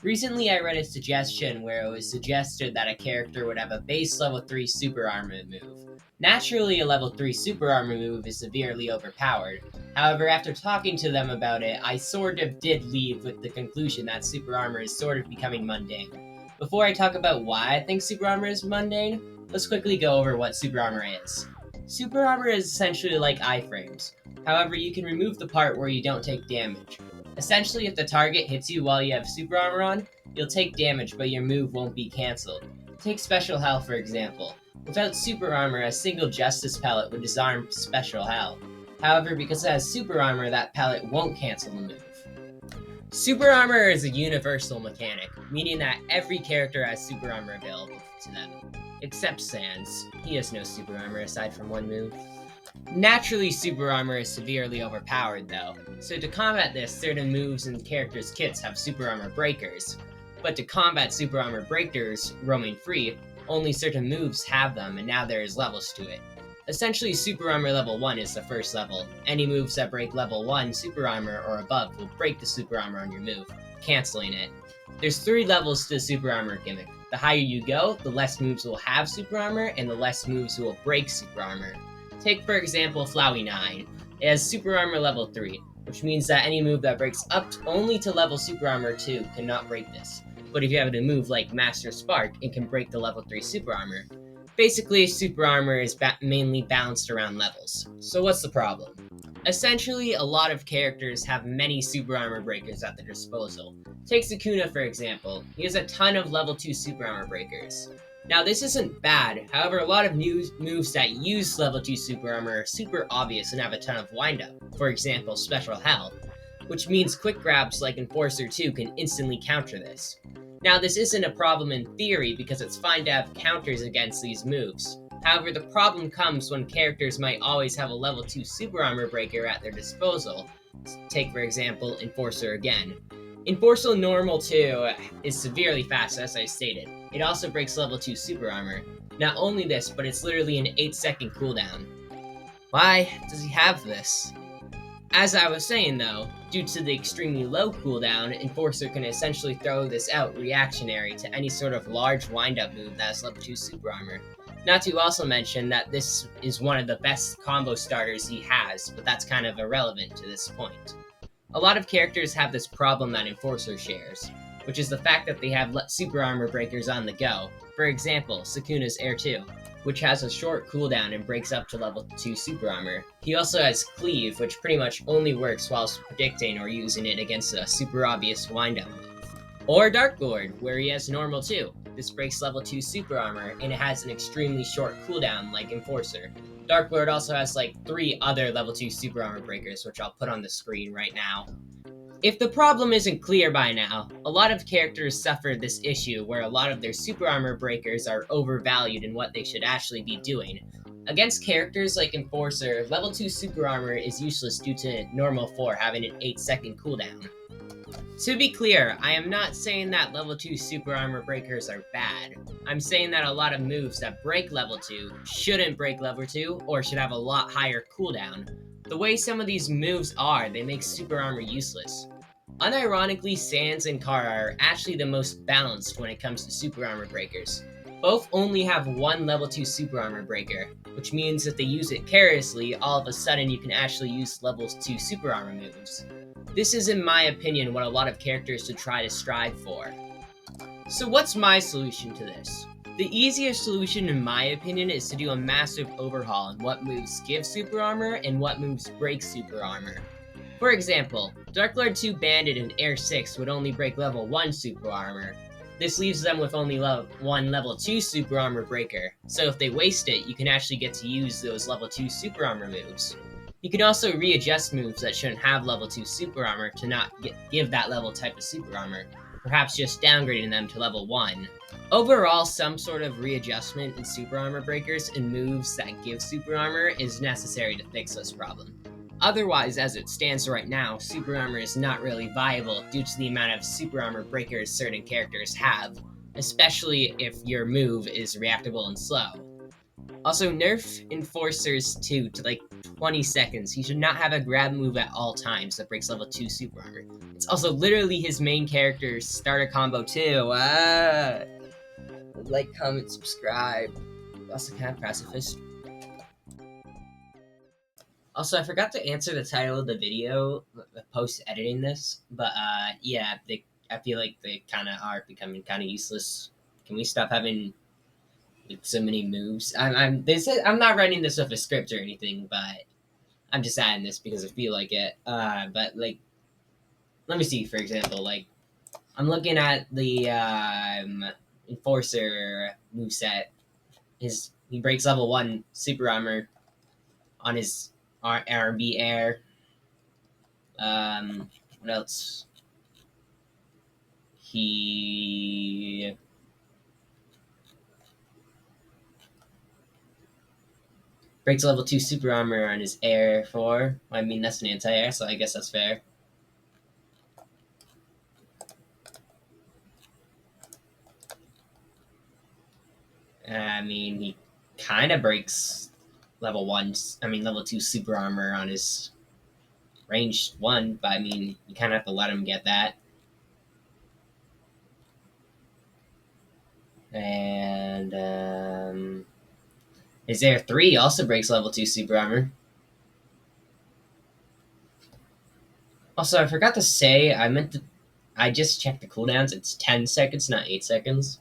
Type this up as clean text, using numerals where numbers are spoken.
Recently, I read a suggestion where it was suggested that a character would have a base level 3 super armor move. Naturally, a level 3 super armor move is severely overpowered. However, after talking to them about it, I sort of did leave with the conclusion that super armor is sort of becoming mundane. Before I talk about why I think super armor is mundane, let's quickly go over what super armor is. Super armor is essentially like iframes. However, you can remove the part where you don't take damage. Essentially, if the target hits you while you have super armor on, you'll take damage, but your move won't be cancelled. Take Special Hell for example. Without super armor, a single Justice pellet would disarm Special Hell. However, because it has super armor, that pellet won't cancel the move. Super armor is a universal mechanic, meaning that every character has super armor available to them. Except Sans. He has no super armor aside from one move. Naturally, super armor is severely overpowered though, so to combat this, certain moves and characters' kits have super armor breakers. But to combat super armor breakers roaming free, only certain moves have them, and now there is levels to it. Essentially, super armor level 1 is the first level. Any moves that break level 1 super armor or above will break the super armor on your move, canceling it. There's 3 levels to the super armor gimmick. The higher you go, the less moves will have super armor, and the less moves will break super armor. Take, for example, Flowey 9. It has super armor level 3, which means that any move that breaks up only to level super armor 2 cannot break this. But if you have a move like Master Spark, it can break the level 3 super armor. Basically, super armor is mainly balanced around levels. So what's the problem? Essentially, a lot of characters have many super armor breakers at their disposal. Take Sukuna for example. He has a ton of level 2 super armor breakers. Now, this isn't bad, however, a lot of moves that use level 2 super armor are super obvious and have a ton of windup. For example, Special Hell, which means quick grabs like Enforcer 2 can instantly counter this. Now, this isn't a problem in theory because it's fine to have counters against these moves. However, the problem comes when characters might always have a level 2 super armor breaker at their disposal. Take, for example, Enforcer again. Enforcer Normal 2 is severely fast, as I stated. It also breaks level 2 super armor. Not only this, but it's literally an 8-second cooldown. Why does he have this? As I was saying though, due to the extremely low cooldown, Enforcer can essentially throw this out reactionary to any sort of large wind-up move that has level 2 super armor. Not to also mention that this is one of the best combo starters he has, but that's kind of irrelevant to this point. A lot of characters have this problem that Enforcer shares, which is the fact that they have super armor breakers on the go. For example, Sukuna's Air 2, which has a short cooldown and breaks up to level 2 super armor. He also has Cleave, which pretty much only works whilst predicting or using it against a super obvious wind-up move. Or Dark Lord, where he has Normal 2. This breaks level 2 super armor, and it has an extremely short cooldown like Enforcer. Dark Lord also has like 3 other level 2 super armor breakers, which I'll put on the screen right now. If the problem isn't clear by now, a lot of characters suffer this issue where a lot of their super armor breakers are overvalued in what they should actually be doing. Against characters like Enforcer, level 2 super armor is useless due to Normal 4 having an 8-second cooldown. To be clear, I am not saying that level 2 super armor breakers are bad. I'm saying that a lot of moves that break level 2 shouldn't break level 2 or should have a lot higher cooldown. The way some of these moves are, they make super armor useless. Unironically, Sans and Kara are actually the most balanced when it comes to super armor breakers. Both only have one level 2 super armor breaker, which means if they use it carelessly, all of a sudden you can actually use level 2 super armor moves. This is, in my opinion, what a lot of characters should try to strive for. So what's my solution to this? The easiest solution, in my opinion, is to do a massive overhaul on what moves give super armor and what moves break super armor. For example, Dark Lord 2 Bandit and Air 6 would only break level 1 super armor. This leaves them with only one level 2 super armor breaker, so if they waste it, you can actually get to use those level 2 super armor moves. You can also readjust moves that shouldn't have level 2 super armor to not give that level type of super armor, perhaps just downgrading them to level 1. Overall, some sort of readjustment in super armor breakers and moves that give super armor is necessary to fix this problem. Otherwise, as it stands right now, super armor is not really viable due to the amount of super armor breakers certain characters have, especially if your move is reactable and slow. Also, nerf Enforcers 2 to like 20 seconds. He should not have a grab move at all times that breaks level 2 super armor. It's also literally his main character's starter combo too. Like, comment, subscribe. Also, kind of pacifist. Also, I forgot to answer the title of the video post editing this, but yeah, I feel like they kind of are becoming kind of useless. Can we stop having like, so many moves? I'm not writing this with a script or anything, but I'm just adding this because I feel like it. But like, let me see. For example, like I'm looking at the Enforcer moveset. He breaks level 1 super armor on his R&B air. What else? He breaks level 2 super armor on his air 4. I mean, that's an anti-air, so I guess that's fair. I mean, he kind of breaks level 2 super armor on his ranged 1, but I mean, you kind of have to let him get that. And his air 3 also breaks level 2 super armor. Also, I forgot to say, I just checked the cooldowns. It's 10 seconds, not 8 seconds.